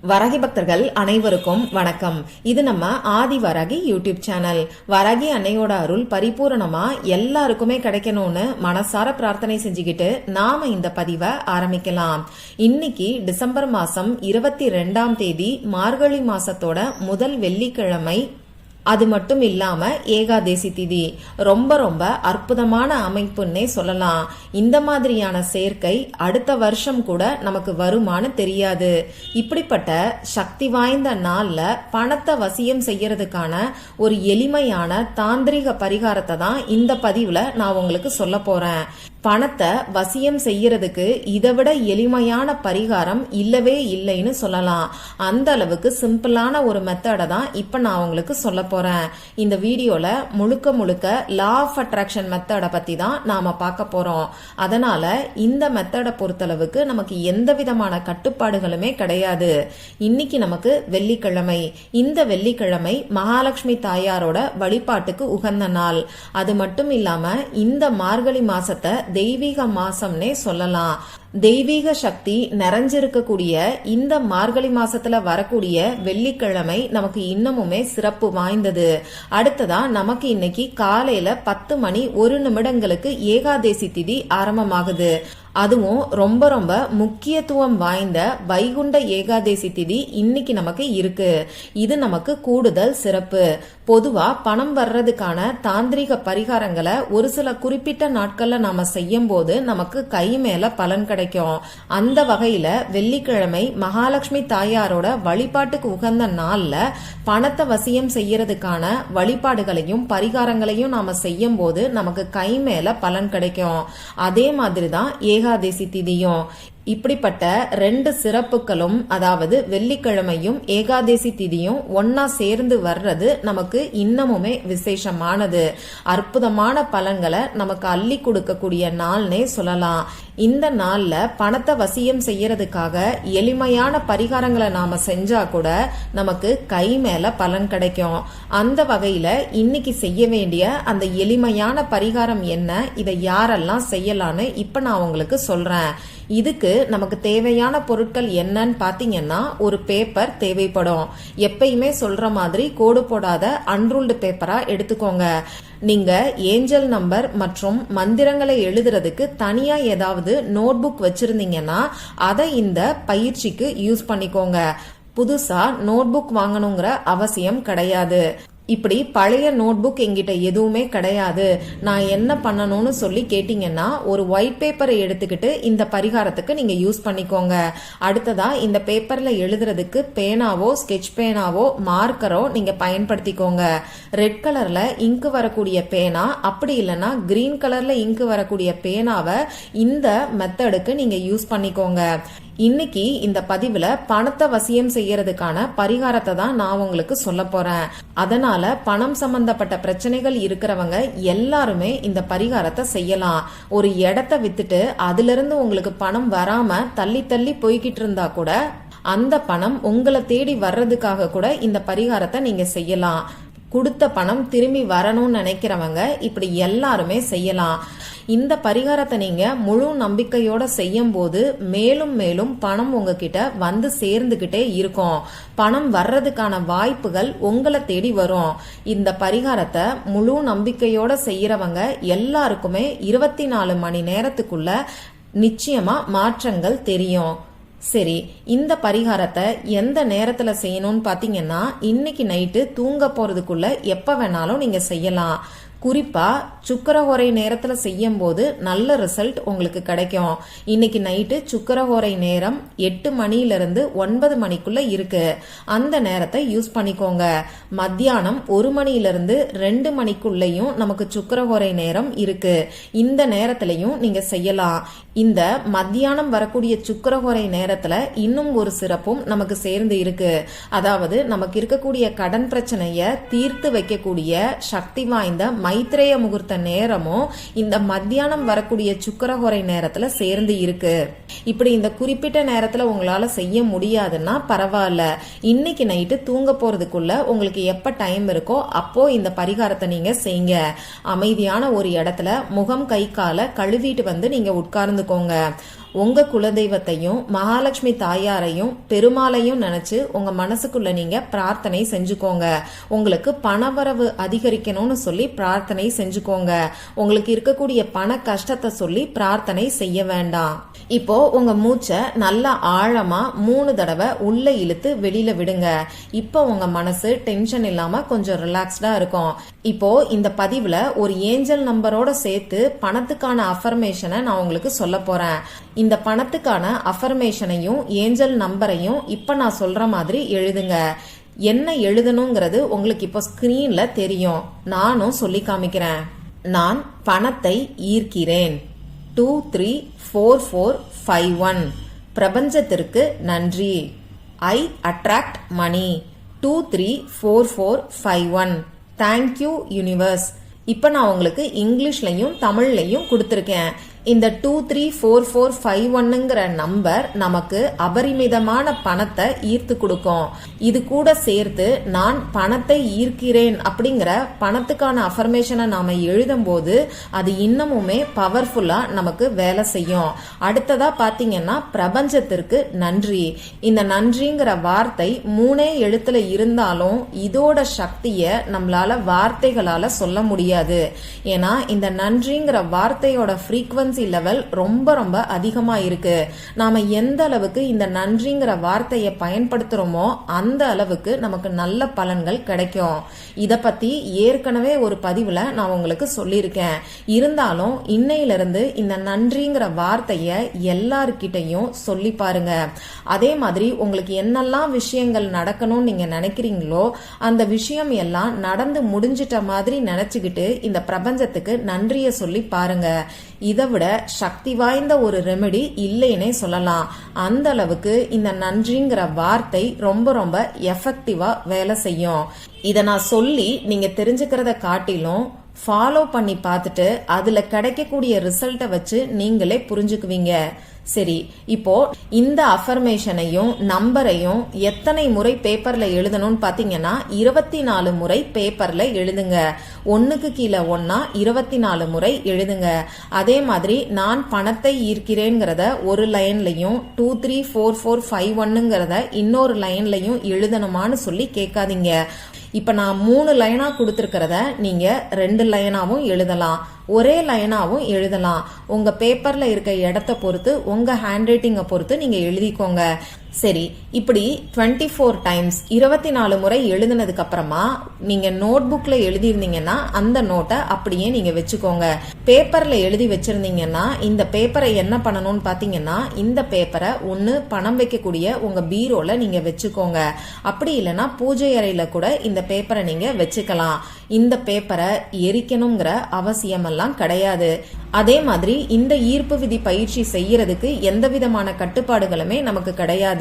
வராகி பக்தர்கள் அனைவருக்கும் வணக்கம். இது நம்ம ஆதி வராகி யூடியூப் சேனல். வராகி அன்னையோட அருள் பரிபூரணமா எல்லாருக்குமே கிடைக்கணும்னு மனசார பிரார்த்தனை செஞ்சுக்கிட்டு நாம இந்த பதிவை ஆரம்பிக்கலாம். இன்னைக்கு டிசம்பர் மாசம் 22ஆம் தேதி, மார்கழி மாசத்தோட முதல் வெள்ளிக்கிழமை. அது மட்டும் இல்லாம ஏகாதேசி திதி. ரொம்ப ரொம்ப அற்புதமான அமைப்புன்னே சொல்லலாம். இந்த மாதிரியான சேர்க்கை அடுத்த வருஷம் கூட நமக்கு வருமானு தெரியாது. இப்படிப்பட்ட சக்தி வாய்ந்த நாள்ல பணத்தை வசியம் செய்யறதுக்கான ஒரு எளிமையான தாந்திரிக பரிகாரத்தை தான் இந்த பதிவுல நான் உங்களுக்கு சொல்ல போறேன். பணத்தை வசியம் செய்யறதுக்கு இதை விட எளிமையான பரிகாரம் இல்லவே இல்லைன்னு சொல்லலாம். அந்த அளவுக்கு சிம்பிளான ஒரு மெத்தடை தான் இப்ப நான் உங்களுக்கு சொல்ல போறேன். இந்த வீடியோல முழுக்க முழுக்க லா ஆஃப் அட்ராக்ஷன் மெத்தடை பத்தி தான் நாம பார்க்க போறோம். அதனால இந்த மெத்தடை பொறுத்தளவுக்கு நமக்கு எந்த விதமான கட்டுப்பாடுகளுமே கிடையாது. இன்னைக்கு நமக்கு வெள்ளிக்கிழமை. இந்த வெள்ளிக்கிழமை மகாலட்சுமி தாயாரோட வழிபாட்டுக்கு உகந்த நாள். அது மட்டும் இல்லாம இந்த மார்கழி மாசத்தை தெய்வீக மாசம்னே சொல்லலாம். தெய்வீக சக்தி நிறைஞ்சிருக்கக்கூடிய இந்த மார்கழி மாசத்துல வரக்கூடிய வெள்ளிக்கிழமை நமக்கு இன்னமுமே சிறப்பு வாய்ந்தது. அடுத்ததா நமக்கு இன்னைக்கு காலையில 10 மணி 1 நிமிடங்களுக்கு ஏகாதேசி திதி ஆரம்பமாகுது. அதுவும் ரொம்ப ரொம்ப முக்கியத்துவம் வாய்ந்த வைகுண்ட ஏகாதேசி திதி இன்னைக்கு நமக்கு இருக்கு. இது நமக்கு கூடுதல் சிறப்பு. பொதுவா பணம் வர்றதுக்கான தாந்திரிக பரிகாரங்களை ஒரு சில குறிப்பிட்ட நாட்கள்ல நாம செய்யும் போது நமக்கு கை மேல பலன் கிடைக்கும். அந்த வகையில வெள்ளிக்கிழமை மகாலட்சுமி தாயாரோட வழிபாட்டுக்கு உகந்த நாள்ல பணத்தை வசியம் செய்யறதுக்கான வழிபாடுகளையும் பரிகாரங்களையும் நாம செய்யும் போது நமக்கு கை மேல பலன் கிடைக்கும். அதே மாதிரிதான் ஏகாதேசி திதியும். இப்படிப்பட்ட 2 சிறப்புகளும், அதாவது வெள்ளிக்கிழமையும் ஏகாதேசி திதியும் ஒன்னா சேர்ந்து வர்றது நமக்கு இன்னமுமே விசேஷமானது. அற்புதமான பலன்களை நமக்கு அள்ளி கொடுக்கக்கூடிய நாள்னே சொல்லலாம். இந்த நாள்ல பணத்தை வசியம் செய்யறதுக்காக எளிமையான பரிகாரங்களை நாம செஞ்சா கூட நமக்கு கை மேல பலன் கிடைக்கும். அந்த வகையில இன்னைக்கு செய்ய வேண்டிய அந்த எளிமையான பரிகாரம் என்ன, இதை யாரெல்லாம் செய்யலான்னு இப்ப நான் உங்களுக்கு சொல்றேன். இதுக்கு நமக்கு தேவையான பொருட்கள் என்னன்னு பாத்தீங்கன்னா, ஒரு பேப்பர் தேவைப்படும். எப்பயுமே சொல்ற மாதிரி கோடு போடாத அன்ரூல்டு பேப்பரா எடுத்துக்கோங்க. நீங்க ஏஞ்சல் நம்பர் மற்றும் மந்திரங்களை எழுதுறதுக்கு தனியா ஏதாவது நோட்புக் வச்சிருந்தீங்கன்னா அதை இந்த பயிற்சிக்கு யூஸ் பண்ணிக்கோங்க. புதுசா நோட்புக் வாங்கணுங்கிற அவசியம் கிடையாது. இப்படி பழைய நோட்புக் எங்கிட்ட எதுவுமே கிடையாது, நான் என்ன பண்ணணும்னு சொல்லி கேட்டீங்கன்னா ஒரு ஒயிட் பேப்பரை எடுத்துக்கிட்டு இந்த பரிகாரத்துக்கு நீங்க யூஸ் பண்ணிக்கோங்க. அடுத்ததா இந்த பேப்பர்ல எழுதுறதுக்கு பேனாவோ ஸ்கெட்ச் பேனாவோ மார்க்கரோ நீங்க பயன்படுத்திக்கோங்க. ரெட் கலர்ல இங்கு வரக்கூடிய பேனா, அப்படி இல்லைன்னா கிரீன் கலர்ல இங்கு வரக்கூடிய பேனாவை இந்த மெத்தடுக்கு நீங்க யூஸ் பண்ணிக்கோங்க. இன்னைக்கு இந்த பதிவுல பணத்தை வசியம் செய்யறதுக்கான பரிகாரத்தை தான் நான் உங்களுக்கு சொல்ல போறேன். அதனால பணம் சம்பந்தப்பட்ட பிரச்சனைகள் இருக்கிறவங்க எல்லாருமே இந்த பரிகாரத்தை செய்யலாம். ஒரு இடத்தை வித்துட்டு அதுல இருந்து உங்களுக்கு பணம் வராம தள்ளி தள்ளி போய்கிட்டு இருந்தா கூட அந்த பணம் உங்களை தேடி வர்றதுக்காக கூட இந்த பரிகாரத்தை நீங்க செய்யலாம். கொடுத்த பணம் திரும்பி வரணும்னு நினைக்கிறவங்க இப்படி எல்லாருமே செய்யலாம். இந்த பரிகாரத்தை நீங்க முழு நம்பிக்கையோட செய்யும் போது மேலும் மேலும் பணம் உங்ககிட்ட வந்து சேர்ந்துகிட்டே இருக்கும். பணம் வர்றதுக்கான வாய்ப்புகள் உங்களை தேடி வரும். இந்த பரிகாரத்தை முழு நம்பிக்கையோட செய்யறவங்க எல்லாருக்குமே 24 மணி நேரத்துக்குள்ள நிச்சயமா மாற்றங்கள் தெரியும். சரி, இந்த பரிகாரத்தை எந்த நேரத்துல செய்யணும்னு பாத்தீங்கன்னா, இன்னைக்கு நைட்டு தூங்க போறதுக்குள்ள எப்ப வேணாலும் நீங்க செய்யலாம். குறிப்பா சுக்கரஹோரை நேரத்துல செய்யும் போது நல்ல ரிசல்ட் உங்களுக்கு கிடைக்கும். இன்னைக்கு நைட்டு சுக்கரஹோரை நேரம் 8 மணியிலிருந்து 9 மணிக்குள்ள இருக்கு. அந்த நேரத்தை யூஸ் பண்ணிக்கோங்க. மத்தியானம் 1 மணியிலிருந்து 2 மணிக்குள்ளயும் நமக்கு சுக்கரஹோரை நேரம் இருக்கு. இந்த நேரத்திலையும் நீங்க செய்யலாம். இந்த மத்தியானம் வரக்கூடிய சுக்கரஹோரை நேரத்துல இன்னும் ஒரு சிறப்பும் நமக்கு சேர்ந்து இருக்கு. அதாவது நமக்கு இருக்கக்கூடிய கடன் பிரச்சனைய தீர்த்து வைக்கக்கூடிய சக்தி வாய்ந்த மைத்ரேய முகூர்த்த நேரமும் இந்த மத்தியானம் வரக்கூடிய சுக்கரஹோரை நேரத்துல சேர்ந்து இருக்கு. இப்படி இந்த குறிப்பிட்ட நேரத்துல உங்களால செய்ய முடியாதுன்னா பரவாயில்ல, இன்னைக்கு நைட்டு தூங்க போறதுக்குள்ள உங்களுக்கு எப்ப டைம் இருக்கோ அப்போ இந்த பரிகாரத்தை நீங்க செய்யுங்க. அமைதியான ஒரு இடத்துல முகம் கை கால கழுவிட்டு வந்து நீங்க உட்கார்ந்துக்கோங்க. உங்க குலதெய்வத்தையும் மகாலட்சுமி தாயாரையும் பெருமாளையும் நினைச்சு உங்க மனசுக்குள்ள நீங்க பிரார்த்தனை செஞ்சுக்கோங்க. உங்களுக்கு பணவரவு அதிகரிக்கணும்னு சொல்லி பிரார்த்தனை செஞ்சுக்கோங்க. உங்களுக்கு இருக்கக்கூடிய பண கஷ்டத்தை சொல்லி பிரார்த்தனை செய்ய வேண்டாம். இப்போ உங்க மூச்சை நல்லா ஆழமா 3 தடவை உள்ள இழுத்து வெளியில விடுங்க. இப்போ உங்க மனசு டென்ஷன் இல்லாம கொஞ்சம் ரிலாக்ஸ்டா இருக்கும். இப்போ இந்த பதிவுல ஒரு ஏஞ்சல் நம்பரோட சேர்த்து பணத்துக்கான அஃபர்மேஷனை நான் உங்களுக்கு சொல்ல போறேன். இந்த பணத்துக்கான அஃபர்மேஷனையும் ஏஞ்சல் நம்பரையும் இப்ப நான் சொல்ற மாதிரி எழுதுங்க. என்ன எழுதணுங்கிறது உங்களுக்கு இப்போ ஸ்கிரீன்ல தெரியும். நானும் சொல்லி காமிக்கிறேன். நான் பணத்தை ஈர்க்கிறேன். 234451. பிரபஞ்சத்திற்கு நன்றி. I attract money. 234451. Thank you universe. இப்ப நான் உங்களுக்கு இங்கிலீஷ்லயும் தமிழ்லையும் கொடுத்திருக்கேன். இந்த 234451ங்கிற நம்பர் நமக்கு அபரிமிதமான பணத்தை ஈர்த்து கொடுக்கும். இது கூட சேர்த்து நான் பணத்தை ஈர்க்கிறேன் அப்படிங்கிற பணத்துக்கான அஃபர்மேஷனை நாம எழுதும் போது அது இன்னமுமே பவர்ஃபுல்லா நமக்கு வேலை செய்யும். அடுத்ததா பாத்தீங்கன்னா பிரபஞ்சத்திற்கு நன்றி. இந்த நன்றிங்கிற வார்த்தை 3 எழுத்துல இருந்தாலும் இதோட சக்திய நம்மளால வார்த்தைகளால சொல்ல முடியாது. ஏன்னா இந்த நன்றிங்கிற வார்த்தையோட ஃப்ரீக்வன்சி லெவல் ரொம்ப ரொம்ப அதிகமா இருக்கு. நாம எந்த அளவுக்கு இந்த நன்றிங்கிற வார்த்தையை பயன்படுத்துறோமோ அந்த அளவுக்கு நமக்கு நல்ல பலன்கள் கிடைக்கும். இத பத்தி ஏற்கனவே ஒரு பதிவுல நான் உங்களுக்கு சொல்லியிருக்கேன். இருந்தாலும் இன்னையிலிருந்து இந்த நன்றிங்கிற வார்த்தைய எல்லார்கிட்டையும் சொல்லி பாருங்க. அதே மாதிரி உங்களுக்கு என்னெல்லாம் விஷயங்கள் நடக்கணும்னு நீங்க நினைக்கிறீங்களோ அந்த விஷயம் எல்லாம் நடந்து முடிஞ்சிட்ட மாதிரி நினைச்சுக்கிட்டு இந்த பிரபஞ்சத்துக்கு நன்றிய சொல்லி பாருங்க. இதை விட சக்தி வாய்ந்த ஒரு ரெமெடி இல்லைன்னே சொல்லலாம். அந்த அளவுக்கு இந்த நன்றிங்கிற வார்த்தை ரொம்ப ரொம்ப எஃபெக்டிவா வேலை செய்யும். இத நான் சொல்லி நீங்க தெரிஞ்சுக்கிறத காட்டிலும் ஃபாலோ பண்ணி பார்த்துட்டு அதுல கிடைக்கக்கூடிய ரிசல்ட்டை வச்சு நீங்களே புரிஞ்சுக்குவீங்க. சரி, இப்போ இந்த அஃபர்மேஷனையும் நம்பரையும் எத்தனை முறை பேப்பர்ல எழுதணும்னு பாத்தீங்கன்னா 24 முறை பேப்பர்ல எழுதுங்க. 1க்கு கீழே 1 24 முறை எழுதுங்க. அதே மாதிரி நான் பணத்தை ஈர்க்கிறேங்கிறத ஒரு லைன்லயும் 234451ங்கிறத இன்னொரு லைன்லயும் எழுதணுமான்னு சொல்லி கேட்காதீங்க. இப்ப நான் 3 லைனா கொடுத்திருக்கிறத நீங்க 2 லைனாவும் எழுதலாம், ஒரே லைனாவும் எழுதலாம். உங்க பேப்பர்ல இருக்க இடத்தை பொறுத்து உங்க ஹேண்ட் ரைட்டிங்கை பொறுத்து நீங்க எழுதிக்கோங்க. சரி, இப்படி 24 டைம்ஸ் 24 முறை எழுதினதுக்கு அப்புறமா நீங்க நோட் புக்ல எழுதிருந்தீங்கன்னா அந்த நோட்டை அப்படியே நீங்க வச்சுக்கோங்க. பேப்பர்ல எழுதி வச்சிருந்தீங்கன்னா இந்த பேப்பரை என்ன பண்ணணும்னு பாத்தீங்கன்னா இந்த பேப்பரை ஒன்னு பணம் வைக்கக்கூடிய உங்க பீரோல நீங்க வச்சுக்கோங்க. அப்படி இல்லைன்னா பூஜை அறையில கூட இந்த பேப்பரை நீங்க வச்சுக்கலாம். இந்த பேப்பரை எரிக்கணுங்கிற அவசியம் எல்லாம் கிடையாது. அதே மாதிரி இந்த ஈர்ப்பு விதி பயிற்சி செய்யறதுக்கு எந்த விதமான கட்டுப்பாடுகளுமே நமக்கு கிடையாது.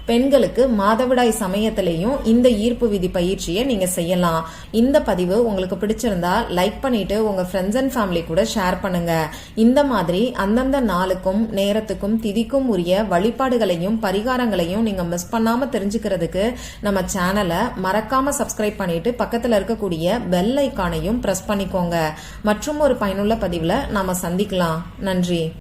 பெண்களுக்கு மாதவிடாய் சமயத்திலையும் இந்த ஈர்ப்பு விதி பயிற்சியை நீங்க செய்யலாம். இந்த பதிவு உங்களுக்கு பிடிச்சிருந்தா லைக் பண்ணிட்டு உங்க ஃப்ரெண்ட்ஸ் அண்ட் ஃபேமிலி கூட ஷேர் பண்ணுங்க. இந்த மாதிரி அந்தந்த நாளுக்கும் நேரத்துக்கும் திதிக்கும் உரிய வழிபாடுகளையும் பரிகாரங்களையும் நீங்க மிஸ் பண்ணாம தெரிஞ்சுக்கிறதுக்கு நம்ம சேனலை மறக்காம சப்ஸ்கிரைப் பண்ணிட்டு பக்கத்துல இருக்கக்கூடிய பெல் ஐகானையும் பிரஸ் பண்ணிக்கோங்க. மற்றும் ஒரு பயனுள்ள பதிவுல நாம சந்திக்கலாம். நன்றி.